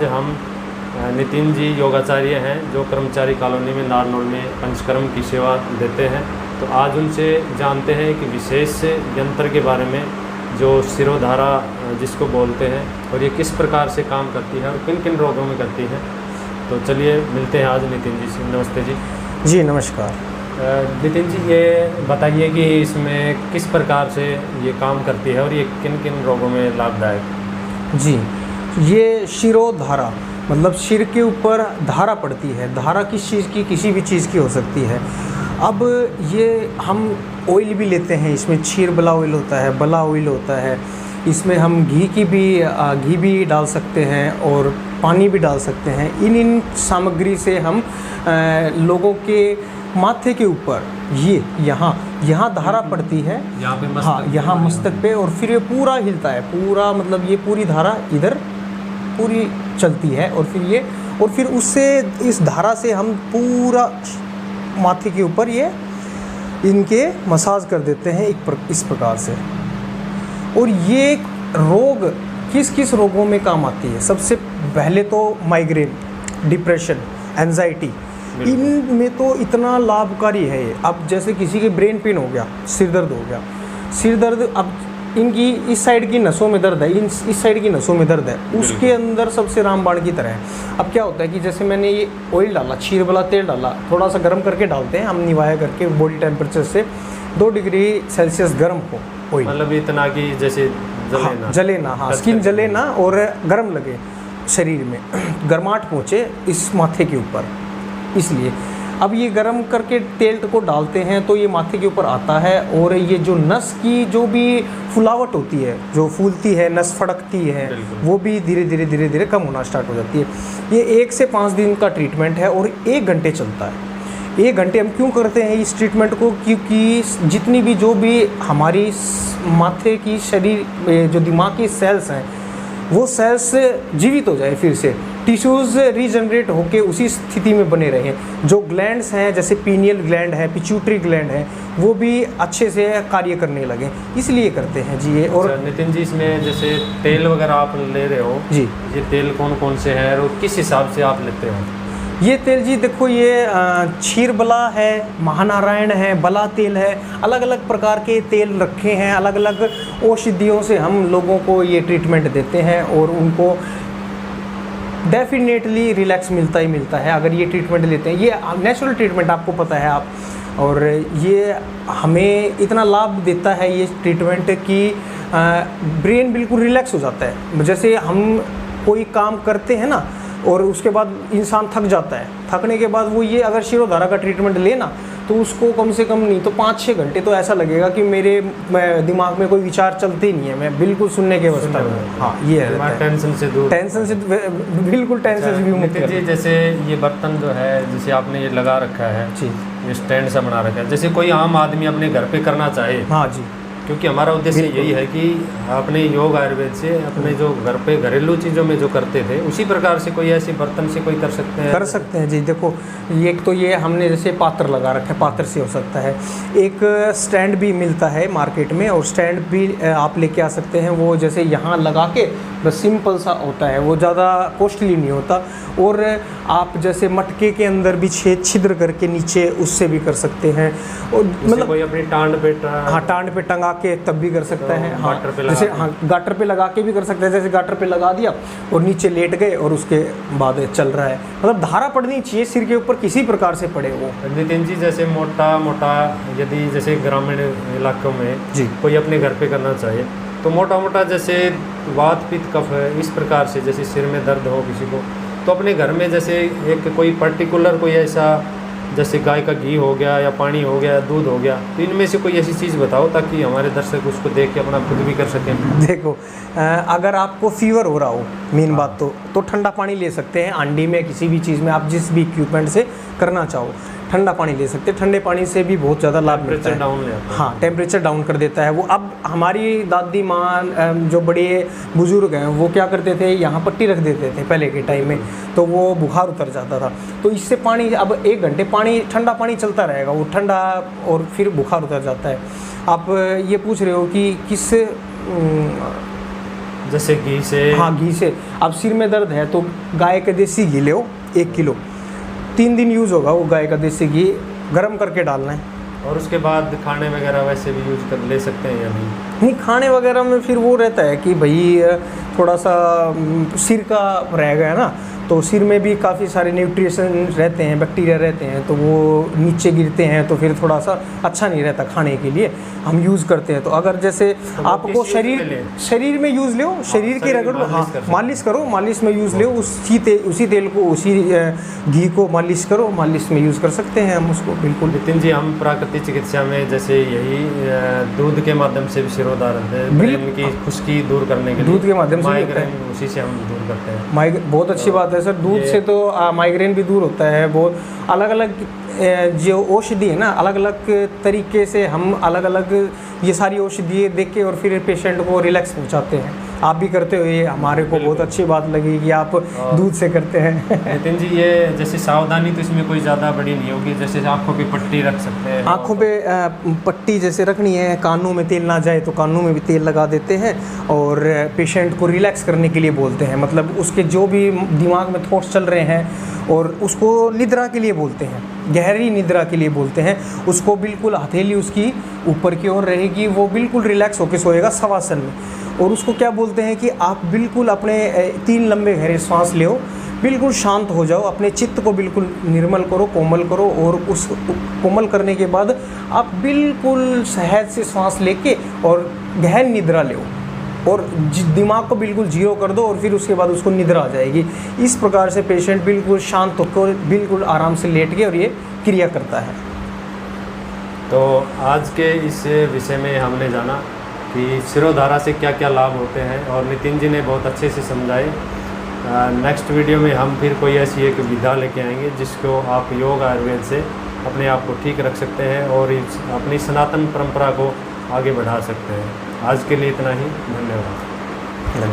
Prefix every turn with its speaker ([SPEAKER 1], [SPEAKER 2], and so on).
[SPEAKER 1] हम नितिन जी योगाचार्य हैं जो कर्मचारी कॉलोनी में नारनौल में पंचकर्म की सेवा देते हैं। तो आज उनसे जानते हैं कि विशेष यंत्र के बारे में जो शिरोधारा जिसको बोलते हैं और ये किस प्रकार से काम करती है और किन किन रोगों में करती है। तो चलिए मिलते हैं आज नितिन जी से। नमस्ते जी।
[SPEAKER 2] जी नमस्कार।
[SPEAKER 1] नितिन जी, ये बताइए कि इसमें किस प्रकार से ये काम करती है और ये किन किन रोगों में लाभदायक।
[SPEAKER 2] जी, ये शिरोधारा मतलब सिर के ऊपर धारा पड़ती है। धारा किस चीज़ की, किसी भी चीज़ की हो सकती है। अब ये हम ऑयल भी लेते हैं, इसमें क्षीर बला ऑयल होता है, बला ऑयल होता है, इसमें हम घी भी डाल सकते हैं और पानी भी डाल सकते हैं। इन सामग्री से हम लोगों के माथे के ऊपर ये यहाँ धारा पड़ती है,
[SPEAKER 1] यहाँ पे मस्तक,
[SPEAKER 2] हाँ यहाँ मस्तक पे, और फिर ये पूरा हिलता है, पूरा मतलब ये पूरी धारा इधर पूरी चलती है और फिर उससे इस धारा से हम पूरा माथे के ऊपर ये इनके मसाज कर देते हैं इस प्रकार से। और ये रोग किस किस रोगों में काम आती है। सबसे पहले तो माइग्रेन, डिप्रेशन, एंजाइटी, इनमें तो इतना लाभकारी है ये। अब जैसे किसी के ब्रेन पेन हो गया, सिर दर्द, अब इनकी इस साइड की नसों में दर्द है, इस साइड की नसों में दर्द है, उसके अंदर सबसे रामबाण की तरह है। अब क्या होता है कि जैसे मैंने ये ऑयल डाला, क्षीर वाला तेल डाला, थोड़ा सा गर्म करके डालते हैं हम, निवाया करके बॉडी टेम्परेचर से 2 डिग्री सेल्सियस गर्म हो ऑयल,
[SPEAKER 1] मतलब इतना कि जैसे
[SPEAKER 2] जले ना, हाँ स्किन जले ना और गर्म लगे शरीर में, गर्माहट पहुँचे इस माथे के ऊपर। इसलिए अब ये गर्म करके तेल को डालते हैं तो ये माथे के ऊपर आता है और ये जो नस की जो भी फुलावट होती है, जो फूलती है, नस फड़कती है, वो भी धीरे धीरे कम होना स्टार्ट हो जाती है। ये 1 से 5 दिन का ट्रीटमेंट है और 1 घंटे चलता है। 1 घंटे हम क्यों करते हैं इस ट्रीटमेंट को, क्योंकि जितनी भी जो भी हमारी माथे की शरीर जो दिमाग की सेल्स हैं वो सेल्स जीवित हो जाए, फिर से टिश्यूज़ रीजनरेट होके उसी स्थिति में बने रहें। जो ग्लैंड्स हैं जैसे पीनियल ग्लैंड है, पिट्यूटरी ग्लैंड है, वो भी अच्छे से कार्य करने लगे, इसलिए करते हैं जी ये। और
[SPEAKER 1] नितिन जी, इसमें जैसे तेल वगैरह आप ले रहे हो
[SPEAKER 2] जी,
[SPEAKER 1] ये तेल कौन कौन से हैं और किस हिसाब से आप लेते हो?
[SPEAKER 2] ये तेल जी देखो, ये क्षीर बला है, महानारायण है, बला तेल है, अलग अलग प्रकार के तेल रखे हैं। अलग अलग औषधियों से हम लोगों को ये ट्रीटमेंट देते हैं और उनको डेफिनेटली रिलैक्स मिलता ही मिलता है अगर ये ट्रीटमेंट लेते हैं। ये नेचुरल ट्रीटमेंट आपको पता है आप, और ये हमें इतना लाभ देता है ये ट्रीटमेंट कि ब्रेन बिल्कुल रिलैक्स हो जाता है। जैसे हम कोई काम करते हैं ना और उसके बाद इंसान थक जाता है, थकने के बाद वो ये अगर शिरोधारा का ट्रीटमेंट लेना तो उसको कम से कम नहीं तो 5-6 घंटे तो ऐसा लगेगा कि मेरे दिमाग में कोई विचार चलते ही नहीं है, मैं बिल्कुल सुनने के अवस्था में। हाँ ये है,
[SPEAKER 1] टेंशन से दूर,
[SPEAKER 2] टेंशन से बिल्कुल टेंशन से भी मुक्त
[SPEAKER 1] जी। जैसे ये बर्तन जो है, जैसे आपने ये लगा रखा है
[SPEAKER 2] जी,
[SPEAKER 1] ये स्टैंड सा बना रखा है, जैसे कोई आम आदमी अपने घर पे करना चाहे,
[SPEAKER 2] हाँ जी,
[SPEAKER 1] क्योंकि हमारा उद्देश्य यही है कि अपने योग आयुर्वेद से अपने जो घर पे घरेलू चीज़ों में जो करते थे उसी प्रकार से कोई ऐसे बर्तन से कोई कर सकते हैं
[SPEAKER 2] जी। देखो एक तो ये हमने जैसे पात्र लगा रखा है, पात्र से हो सकता है। एक स्टैंड भी मिलता है मार्केट में और स्टैंड भी आप लेके आ सकते हैं। वो जैसे यहाँ लगा के बस सिंपल सा होता है, वो ज़्यादा कॉस्टली नहीं होता। और आप जैसे मटके के अंदर भी छिद्र करके नीचे उससे भी कर सकते हैं। और मतलब
[SPEAKER 1] कोई अपनी टांड
[SPEAKER 2] पे टंगा के तब भी कर सकता है। हाँ जैसे गाटर पे लगा के भी कर सकते हैं। जैसे गाटर पे लगा दिया और नीचे लेट गए और उसके बाद चल रहा है, मतलब धारा पड़नी चाहिए सिर के ऊपर, किसी प्रकार से पड़े वो।
[SPEAKER 1] नितिन जी, जैसे मोटा यदि जैसे ग्रामीण इलाकों में
[SPEAKER 2] जी
[SPEAKER 1] कोई अपने घर पे करना चाहे तो मोटा जैसे वात पित्त कफ है, इस प्रकार से जैसे सिर में दर्द हो किसी को, तो अपने घर में जैसे एक कोई पर्टिकुलर कोई ऐसा जैसे गाय का घी हो गया या पानी हो गया, दूध हो गया, तो इनमें से कोई ऐसी चीज़ बताओ ताकि हमारे दर्शक उसको देख के अपना खुद भी कर सकें।
[SPEAKER 2] देखो अगर आपको फीवर हो रहा हो, मेन बात तो ठंडा पानी ले सकते हैं। आंडी में किसी भी चीज़ में आप जिस भी इक्विपमेंट से करना चाहो ठंडा पानी ले सकते हैं। ठंडे पानी से भी बहुत ज़्यादा लाभ मिलता है। हाँ टेम्परेचर डाउन कर देता है वो। अब हमारी दादी माँ जो बड़े बुजुर्ग हैं वो क्या करते थे, यहाँ पट्टी रख देते थे पहले के टाइम में, तो वो बुखार उतर जाता था। तो इससे पानी अब 1 घंटे पानी ठंडा पानी चलता रहेगा, वो ठंडा और फिर बुखार उतर जाता है। आप ये पूछ रहे हो कि किस
[SPEAKER 1] जैसे घी से,
[SPEAKER 2] हाँ घी से। अब सिर में दर्द है तो गाय का देसी घी ले 1 किलो, 3 दिन यूज़ होगा वो गाय का देसी घी, गर्म करके डालना है।
[SPEAKER 1] और उसके बाद खाने वगैरह वैसे भी यूज कर ले सकते हैं या नहीं?
[SPEAKER 2] नहीं, खाने वगैरह में फिर वो रहता है कि भाई थोड़ा सा सिर का रह गया ना, तो सिर में भी काफ़ी सारे न्यूट्रिशन रहते हैं, बैक्टीरिया रहते हैं, तो वो नीचे गिरते हैं, तो फिर थोड़ा सा अच्छा नहीं रहता खाने के लिए, हम यूज़ करते हैं। तो अगर जैसे
[SPEAKER 1] तो
[SPEAKER 2] आपको शरीर में यूज़ लो, शरीर की रगड़ लो, हाँ मालिश करो, मालिश में यूज़ लो, उसी तेल को, उसी घी को मालिश करो, मालिश में यूज़ कर सकते हैं हम उसको, बिल्कुल।
[SPEAKER 1] नितिन जी, हम प्राकृतिक चिकित्सा में जैसे यही दूध के माध्यम से भी सिरोधारण, ब्रेन की खुश्की दूर करने के लिए
[SPEAKER 2] दूध के माध्यम से
[SPEAKER 1] माइग्रेन उसी से हम दूर करते हैं।
[SPEAKER 2] माइग्रेन बहुत अच्छी बात है सर, दूध से तो माइग्रेन भी दूर होता है। बहुत अलग अलग जो औषधि है ना, अलग अलग तरीके से हम अलग अलग ये सारी औषधि देख के और फिर पेशेंट को रिलैक्स पहुंचाते हैं। आप भी करते हो ये, हमारे को बहुत अच्छी बात लगी कि आप दूध से करते हैं।
[SPEAKER 1] नितिन जी, ये जैसे सावधानी तो इसमें कोई ज़्यादा बड़ी नहीं होगी, जैसे आँखों पे पट्टी रख सकते हैं,
[SPEAKER 2] आँखों पे पट्टी जैसे रखनी है, कानों में तेल ना जाए तो कानों में भी तेल लगा देते हैं, और पेशेंट को रिलैक्स करने के लिए बोलते हैं, मतलब उसके जो भी दिमाग में थॉट्स चल रहे हैं, और उसको निद्रा के लिए बोलते हैं, गहरी निद्रा के लिए बोलते हैं। उसको बिल्कुल हथेली उसकी ऊपर की ओर रहेगी, वो बिल्कुल रिलैक्स होकर सोएगा शवासन में। और उसको क्या बोलते हैं कि आप बिल्कुल अपने 3 लंबे गहरे सांस लो, बिल्कुल शांत हो जाओ, अपने चित्त को बिल्कुल निर्मल करो, कोमल करो, और उस कोमल करने के बाद आप बिल्कुल सहज से सांस लेके और गहन निद्रा लो, और दिमाग को बिल्कुल जीरो कर दो, और फिर उसके बाद उसको निद्रा आ जाएगी। इस प्रकार से पेशेंट बिल्कुल शांत होकर बिल्कुल आराम से लेट के और ये क्रिया करता है।
[SPEAKER 1] तो आज के इस विषय में हमने जाना कि सिरोधारा से क्या क्या लाभ होते हैं, और नितिन जी ने बहुत अच्छे से समझाए। नेक्स्ट वीडियो में हम फिर कोई ऐसी एक विधा लेके आएंगे जिसको आप योग आयुर्वेद से अपने आप को ठीक रख सकते हैं और अपनी सनातन परंपरा को आगे बढ़ा सकते हैं। आज के लिए इतना ही, धन्यवाद।